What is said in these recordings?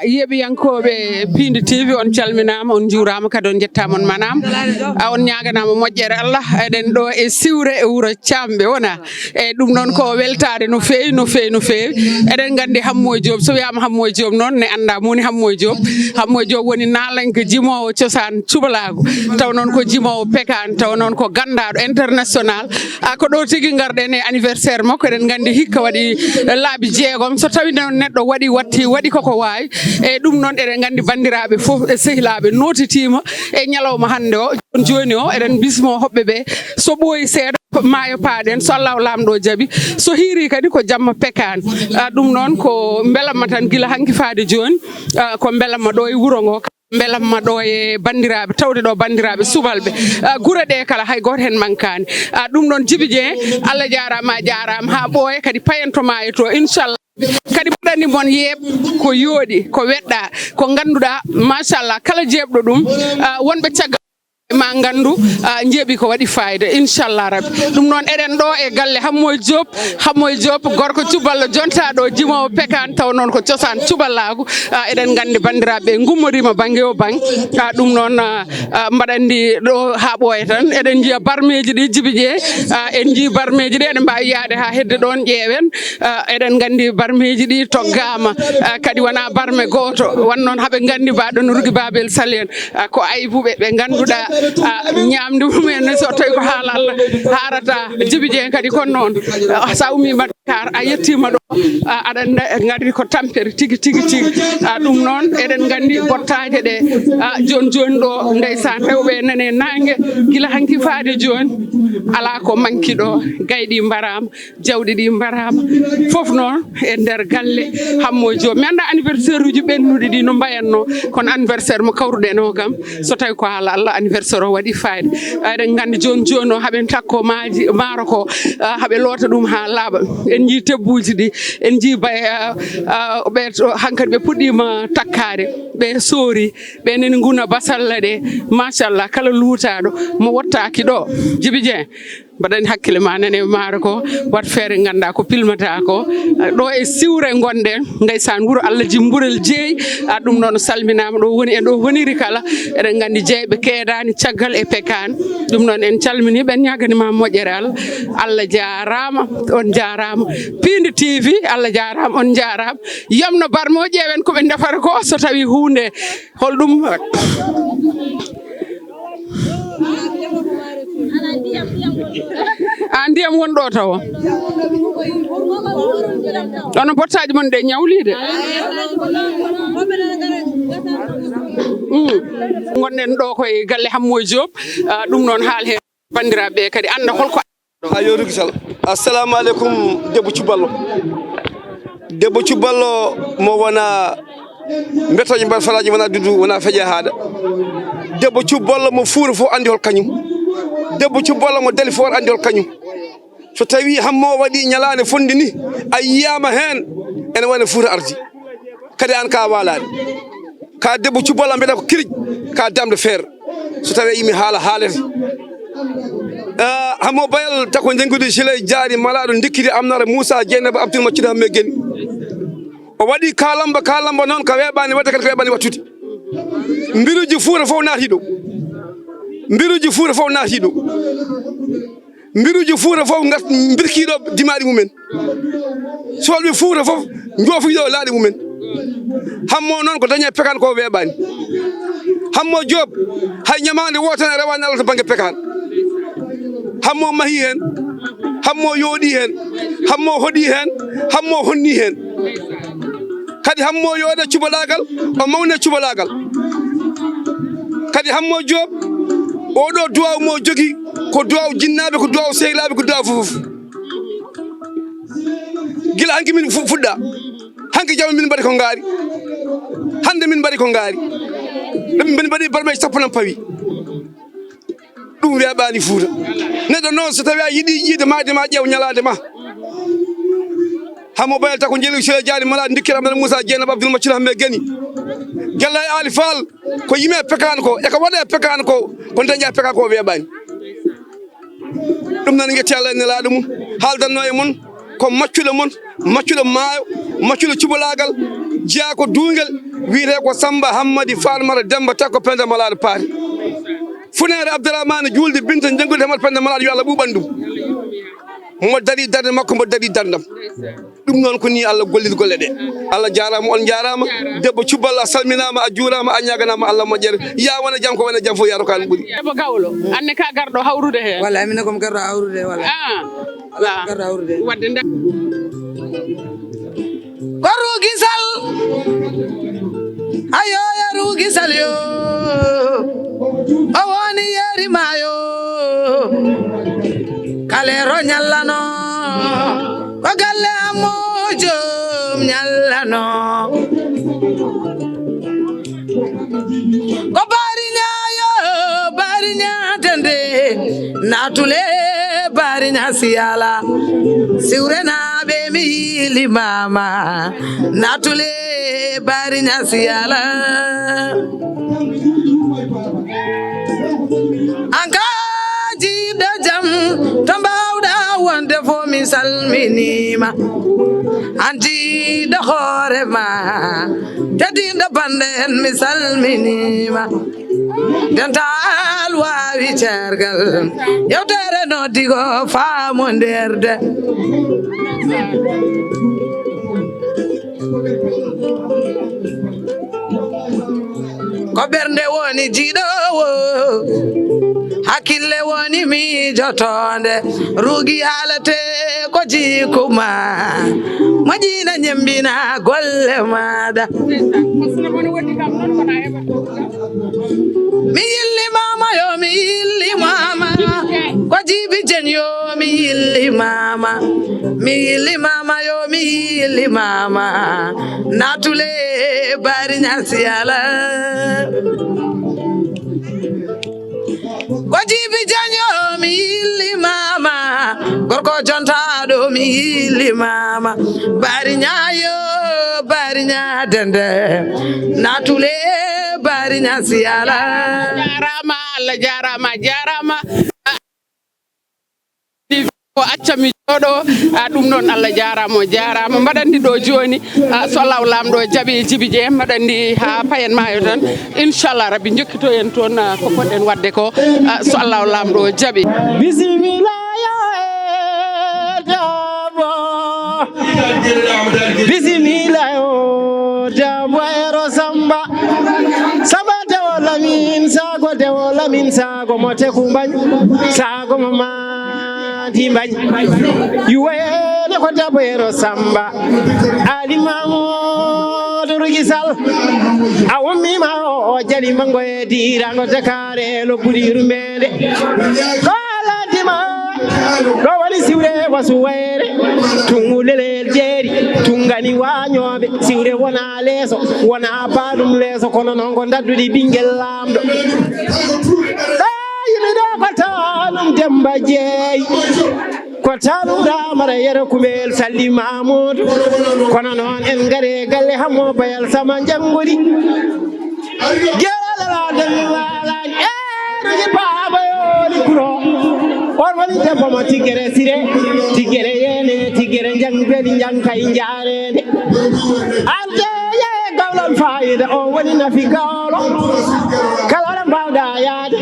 yeɓiyankoɓe Pindi TV on calminama on juurama kadi on jettama on manama on ñaganama moƴƴere Allah eɗen ɗo e siwre e wuuro Camɓe wona e ɗum noon ko weltare no fewi no fewi no fewi eɗen gandi Hammoy Diop so wiyama Hammoy Diop noon ne anda moni Hammoy Diop woni nalanke jimowo cosan cubalago taw noon ko jimowo pekan taw noon ko gandaɗo international ko ɗo tigui garɗen e anniversaire makko eɗen gandi hikka waɗi laabi 6 so tawi noon neɗɗo waɗi koko wawi e ɗum noon eɗen gandi bandiraɓe foof e sehilaɓe notitima e ñalawma hande o joni o eɗen bismo hoɓɓeɓe so ɓooyi seeɗa maayo paaɗen so Allah lamɗo jaaɓi so hiiri kadi ko jamma pekani ɗum noon ko belamma tan guila hanki faade joni ko belamma ɗo e wuuro ngo belamma ɗo e bandiraɓe tawde ɗo bandiraɓe subalɓe guure ɗe kala hay goto hen mankani ɗum noon Djiby Dieng Allah jarama a jarama ha ɓooya kadi payanto maayo to inchallah kadi mbaɗani mon yeeb ko yooɗi ko weɗɗa ko ganduɗa machallah kala jeebɗo ɗum wonɓe caggal ma gandu jeeɓi ko waɗi fayida inchallah rabbi ɗum noon eɗen ɗo e galle Hammoy Diop gorko cuballo jonta ɗo jimowo pekan taw noon ko cosan cuballago eɗen gandi bandiraɓe gummorima banggue o banggue ɗum noon mbaɗandi ɗo ha ɓooya tan eɗen jiiya barmeji ɗi Djiby Dieng en jii barmeji ɗi eɗen mbawi yaade ha hedde ɗon ƴeewen eɗen gandi barmeji ɗi toggama kadi wona barme goto wan noon haaɓe gandi mbaɗo no Rugui Babel Sall en ko aybuɓe ɓe ganduɗa ñamde mumen so tawi ko haala Allah harata Djiby Dieng kadi kon noon sa ummima Dakar a yettima ɗo aɗa gandi ko tampere tigui ɗum noon eɗen gandi bottaje ɗe joni ɗo ndeysan rewɓe nane nangue guila hanki faade joni ala ko manki ɗo gayɗi mbarama jawɗi ɗi mbarama foof noon e nder galle Hammoy Diop mi anda anniversaire uji ɓennuɗi ɗi no mbayanno kono anniversaire mo kawruɗen o kam so tawi ko haala Allah anniversaire o waɗi fayida eɗen gandi joni o haaɓe takko maaro ko haaɓe loota ɗum ha laaɓa en jii tebbuji ɗi en jii ɓe hankkadi ɓe puɗɗima takkade ɓe soori ɓe nani guna basalla ɗe machallah kala luutaɗo mo wottaki ɗo Djiby Dieng mbaɗani hakkille ma nane maaro ko wat feere ganda ko pilmata ko ɗo e siwre gonɗen ndeysan wuuro Allah jimburel jeeyi ɗum noon salminama ɗo woni en ɗo woniri kala eɗen gandi jeeyɓe keedani caggal e pekani ɗum noon en calminiɓe en ñaganima moƴƴere Allah jarama on jarama Pindi TV Allah jarama on jarama yamno barmo ƴeewen koɓe defata ko so tawi hunde holɗum ndiyam wonɗo taw ɗon bottaji mon ɗe ñawlide gonɗen ɗo koye galle Hammoy Diop ɗum noon haal hen bandiraɓe kadi anda holko ha yoruki sal assalamu aleykum debbo cuballo mo wona mbetoje mbar falaji wona dudu wona feeƴe haada debbo cuballo mo fuura fof andi hol kañum debbo cuballo mo dali fof andi hol kañum so tawi hammo waɗi ñalade fonde ni a yiyama hen ene wona fuuta ardi kadi an ka walade ka debbo cuballo mbiɗa ko kirij ka damde feere so tawi yimi haalete hammo bayal tako jengude siley jaari malaɗo dikkiti amnara Moussa Dieynaba Abdoul Maccida Hamme Gueni o waɗi kalamba noon ka weɓani wadde kadi ko weɓani wattude mbiruji fuuta fof naati ɗo mbiruji fuuta fof birkiɗo dimaɗi mumen solɓe fuuta fof joofiɗo laaɗi mumen hammo noon ko dañe pekan ko weɓani Hammoy Diop hay ñamande wotan e rewani Allah to banggue pekan hammo mahi hen hammo yooɗi hen hammo hoɗi hen hammo honni hen kadi hammo yooɗe cubalaagal o mawne cubalaagal kadi Hammoy Diop oɗo duwaw mo jogui ko duwaw jinnaɓe ko duwaw sehilaɓe ko duwaw fof guila hanki min fuɗɗa hanki jamma min mbaɗi ko ngaari hande min mbaɗi ko ngaari min mbaɗi barmeji sappo nan pawi ɗum weeɓani Fuuta neɗɗo noon so tawi a yiiɗi yiide maade ma ƴeew ñalade ma hammo bayal tako jeeli sele jaari malade dikkira amdana Moussa Dieynaba Abdoul Maccida Hamme Gueni gella e Ali Fall ko yime pekan ko e ko waɗe pekan ko dañƴa pekan ko weeɓani ɗum nan getti Allah e nelaɗo mum haaldanno e mon ko maccuɗo mon maccuɗo maayo maccuɗo cubalagal jeeya ko duungel wiyete ko Samba Hammadi Falmata Demba takko pende malaɗo paari funere Abdourahmane julde binta janggude hemat pende malaɗo yo Allah ɓuɓan ɗum mo dari darde makko mo dari dardam ɗum noon ko ni Allah gollid golle ɗe Allah jarama on jarama debbo cubbal a salminama a juurama a ñaganama Allah moƴƴere ya wona jam ko wona jam fof yaro kan ɓuuri debbo gawlo anne ka garɗo hawrude hen wallahi minen komi garɗo hawrude wallahi garɗo hawrude wadde nda ko rugisal ayo ya rugisal yo o woni yeri mayo kalero ñallano ko galle amojom ñallano ko bariñayo bariñatende natule bariña siyala siwrenaɓe mi yili mama natule bariña siyala ankajiɗo jam to mbawɗa wonde fo mi salminima antiɗo hoorema tediɗo bande en mi salminima dental wawi cergal yewtere noddigo faamo nderde ko ɓernde woni jiɗowo hakkille woni miijotonde rugi haalate ko jikuma moƴƴina ñembina golle maɗa mi yilli mama yo mi yilli mama ko jibi jen yo mi yilli mama mi yilli mama yo mi yilli mama natule bari ñasiyala ko jibi jen yo mi yilli mama gorko jontaɗo mi yilli mama bari ñayo bari ñadende natule bari ñasiyala jarama Allah jarama ko accami joɗo ɗum noon Allah jarama mbaɗandi ɗo joni so Allah lamɗo jaaɓi Djiby Dieng mbaɗandi ha payen mayo tan inchallah rabbi jokkito en toon ko poɗɗen wadde ko so Allah lamɗo jaaɓi bisimilla bisimilla o dabo ero Samba Samba dewo lamin sago mo teku mbañ sago mo mati mbañ yuwene ko dabo ero Samba Ali Mamadou Rugisal a ummima o jali mango e dirango Dakar e lobbuɗiru mede ko aladima ɗo woni siwre wasu wayre tungulelel jeeri tungani wañoɓe siwre wona leeso wona baɗum leeso kono noon ko dadduɗi ɓinguel lamɗo ɗa yimi ɗo ko tanum Demba Jeeyi ko tanum Ramata Yero Kumbel Salli Mamoudou kono noon en gaare galle hammo bayal sama janggoɗi gelalaɗewalani eruji babayoli kuro on woni debbo mo Tigere Siré Tigere yene Tigere jangbeli jankay jarede aldeye gawlon fayida o woni nafi gawlo kala mbawɗa yaade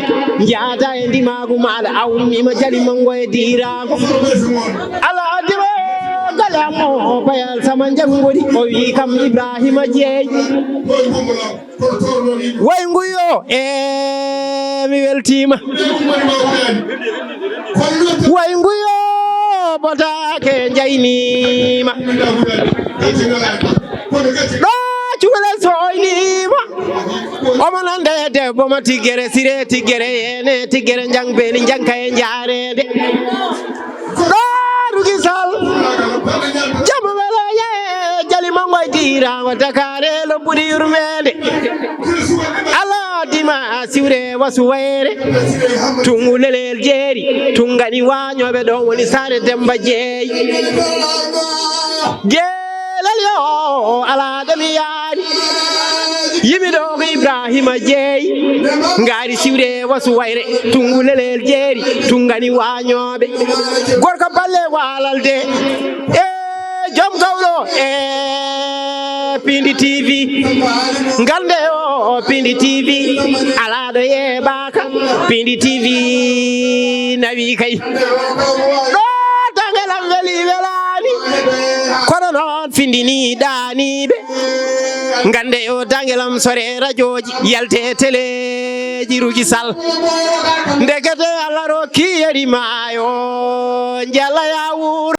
jaada e ndimagu maɗa a ummima jali mango e dirago ala addimo gale ammo bayal sama janggoɗi o wi kam Ibrahima Jeeyi way nguyo mi weltima way nguyo botake jaynima ɗo cuule soynima omo nande debbo mo Tigere Siré Tigere yene Tigere jangbeli janka e jarede ɗo Rugisal jamu wela ye jali mango e dirango Dakar e lobbuɗi yurmede ala dima siwre wasu wayre tungulelel jeeri tungani wañoɓe ɗon woni sare Demba Jeeyi gelel yo ala ɗemi yaari yimi ɗo ko Ibrahima jeeyi ngaari siwre wasu wayre tungulelel jeeri tungani wañoɓe gorko balle walalde e joom gawlo e Pindi TV ngalde o Pindi TV alaɗo yeɓaka Pindi TV nawi kay ɗo tangelam weli welani kono noon findini ɗaniɓe ngande o dangelam sore radio ji yalte téléji rugi sal ndekete Allah rokki yedi mayo jalla ya wur